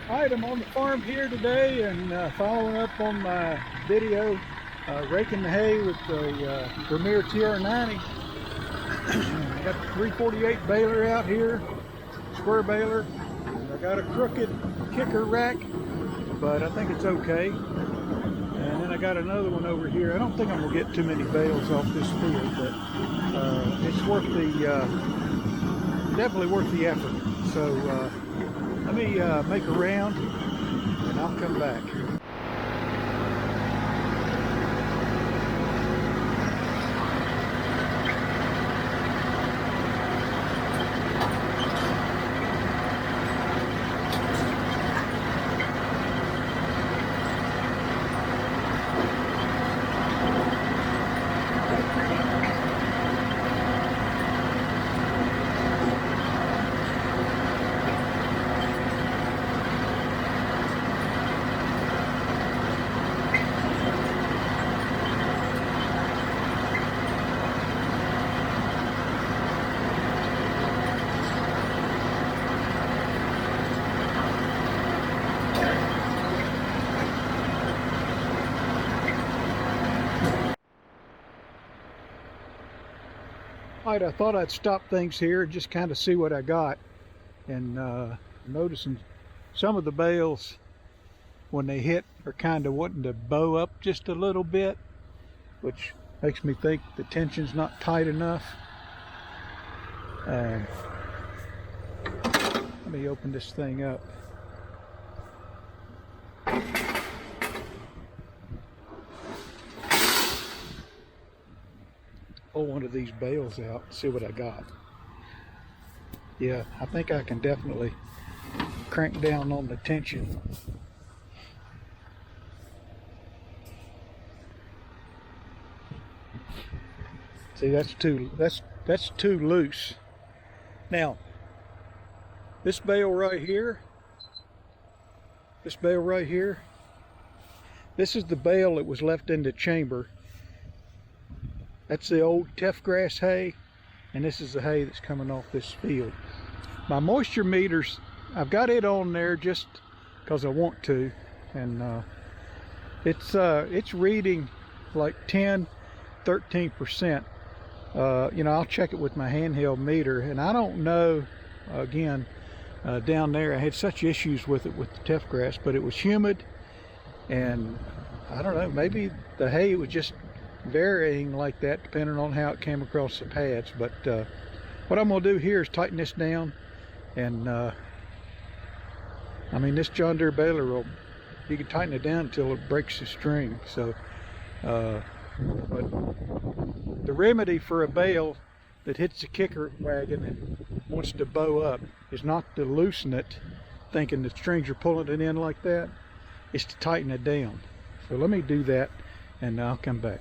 Alright, I'm on the farm here today and following up on my video raking the hay with the Premier TR90. I got the 348 baler out here, square baler. I got a crooked kicker rack, but I think it's okay. And then I got another one over here. I don't think I'm gonna get too many bales off this field, but it's worth the definitely worth the effort. So let me make a round and I'll come back. Alright, I thought I'd stop things here and just kind of see what I got. And noticing some of the bales, when they hit, are kind of wanting to bow up just a little bit, which makes me think the tension's not tight enough. Let me open this thing up. Pull one of these bales out and see what I got. Yeah, I think I can definitely crank down on the tension. See, that's too loose. Now, this bale right here, this is the bale that was left in the chamber. That's the old teff grass hay, and this is the hay that's coming off this field. My moisture meters, I've got it on there just because I want to, and it's reading like 13%. You know, I'll check it with my handheld meter, and I don't know. Again, down there, I had such issues with it with the teff grass, but it was humid, and I don't know. Maybe the hay was just varying like that depending on how it came across the pads. But what I'm gonna do here is tighten this down, and I mean, this John Deere baler will, you can tighten it down until it breaks the string. So but the remedy for a bale that hits the kicker wagon and wants to bow up is not to loosen it thinking the strings are pulling it in like that. It's to tighten it down. So let me do that and I'll come back.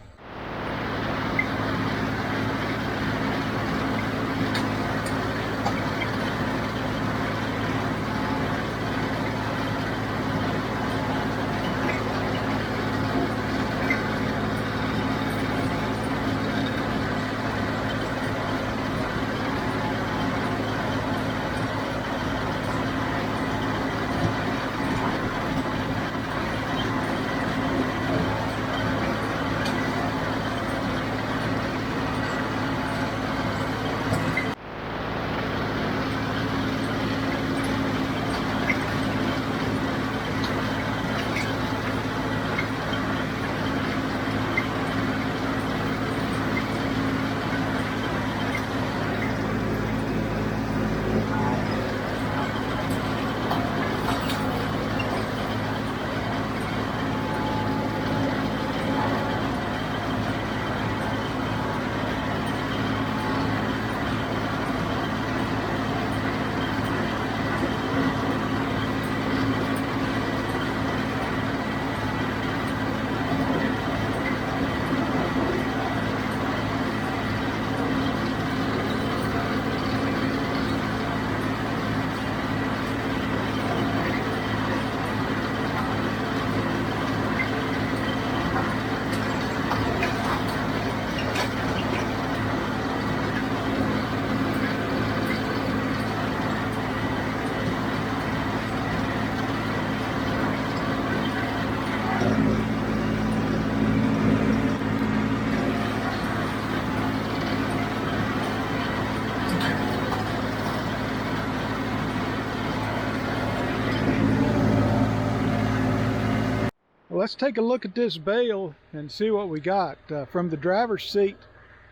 Let's take a look at this bale and see what we got. From the driver's seat,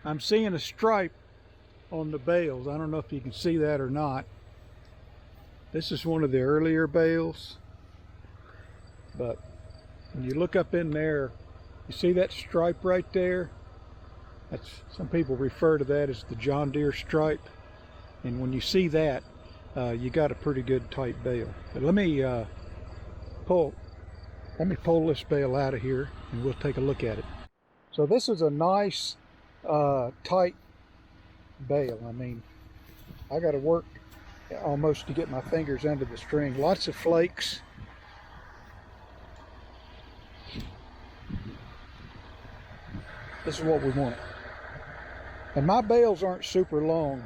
I'm seeing a stripe on the bales. I don't know if you can see that or not. This is one of the earlier bales, but when you look up in there, you see that stripe right there? That's, some people refer to that as the John Deere stripe. And when you see that, you got a pretty good tight bale. But let me pull this bale out of here and we'll take a look at it. So this is a nice tight bale. I mean, I got to work almost to get my fingers under the string. Lots of flakes. This is what we want. And my bales aren't super long.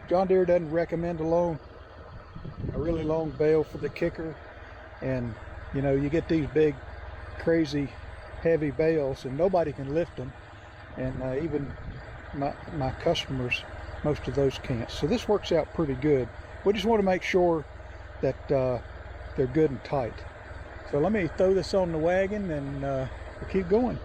John Deere doesn't recommend a really long bale for the kicker. And you know, you get these big, crazy, heavy bales and nobody can lift them. And even my customers, most of those can't. So this works out pretty good. We just want to make sure that they're good and tight. So let me throw this on the wagon and we'll keep going.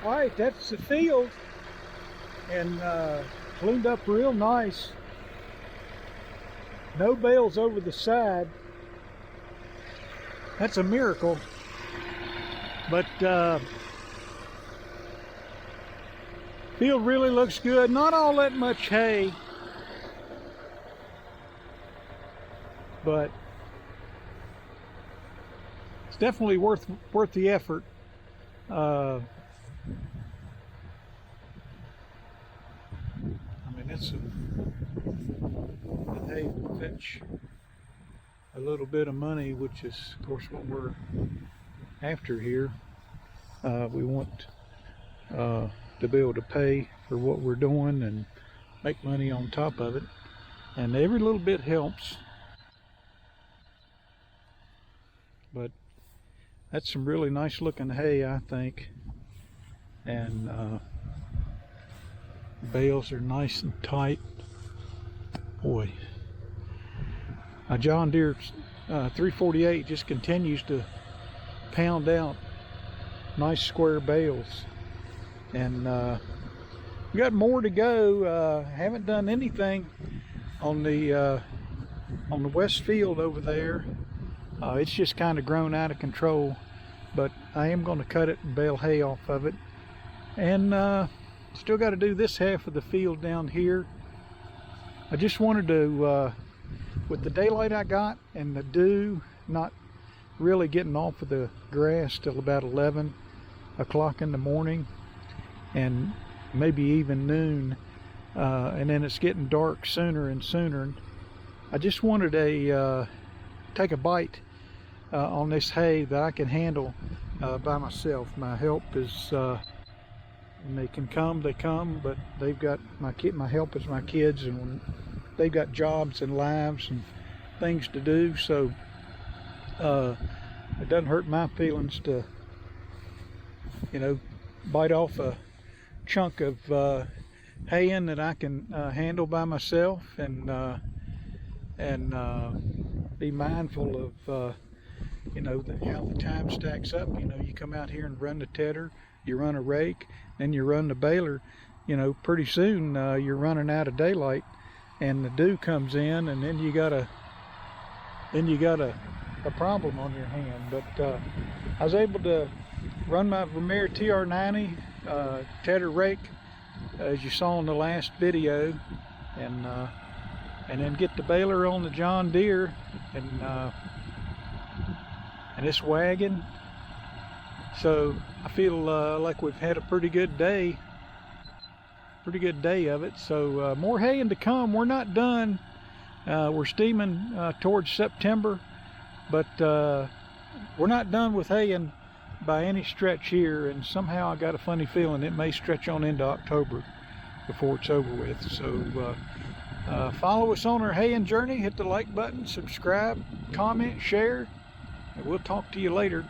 All right, that's the field, and cleaned up real nice. No bales over the side. That's a miracle. But field really looks good. Not all that much hay, but it's definitely worth the effort. I mean, it's the hay will fetch a little bit of money, which is, of course, what we're after here. We want to be able to pay for what we're doing and make money on top of it, and every little bit helps. But that's some really nice looking hay, I think, and bales are nice and tight. Boy, my John Deere 348 just continues to pound out nice square bales, and we got more to go. Haven't done anything on the west field over there. It's just kind of grown out of control, but I am going to cut it and bale hay off of it, and still got to do this half of the field down here. I just wanted to, with the daylight I got and the dew not really getting off of the grass till about 11 o'clock in the morning, and maybe even noon, and then it's getting dark sooner and sooner. I just wanted to take a bite on this hay that I can handle by myself. My help is, when they can come, they come, but they've got my help is my kids, and they've got jobs and lives and things to do, so it doesn't hurt my feelings to, you know, bite off a chunk of haying that I can handle by myself, and be mindful of you know, how the time stacks up. You know, you come out here and run the tedder, you run a rake, then you run the baler. You know, pretty soon you're running out of daylight, and the dew comes in, and then you got a problem on your hand. But I was able to run my Vermeer TR90 tedder rake, as you saw in the last video, and then get the baler on the John Deere, and this wagon. So I feel like we've had a pretty good day of it. So more haying to come. We're not done. We're steaming towards September, but we're not done with haying by any stretch here, and somehow I got a funny feeling it may stretch on into October before it's over with. So follow us on our haying journey. Hit the like button, subscribe, comment, share, and we'll talk to you later.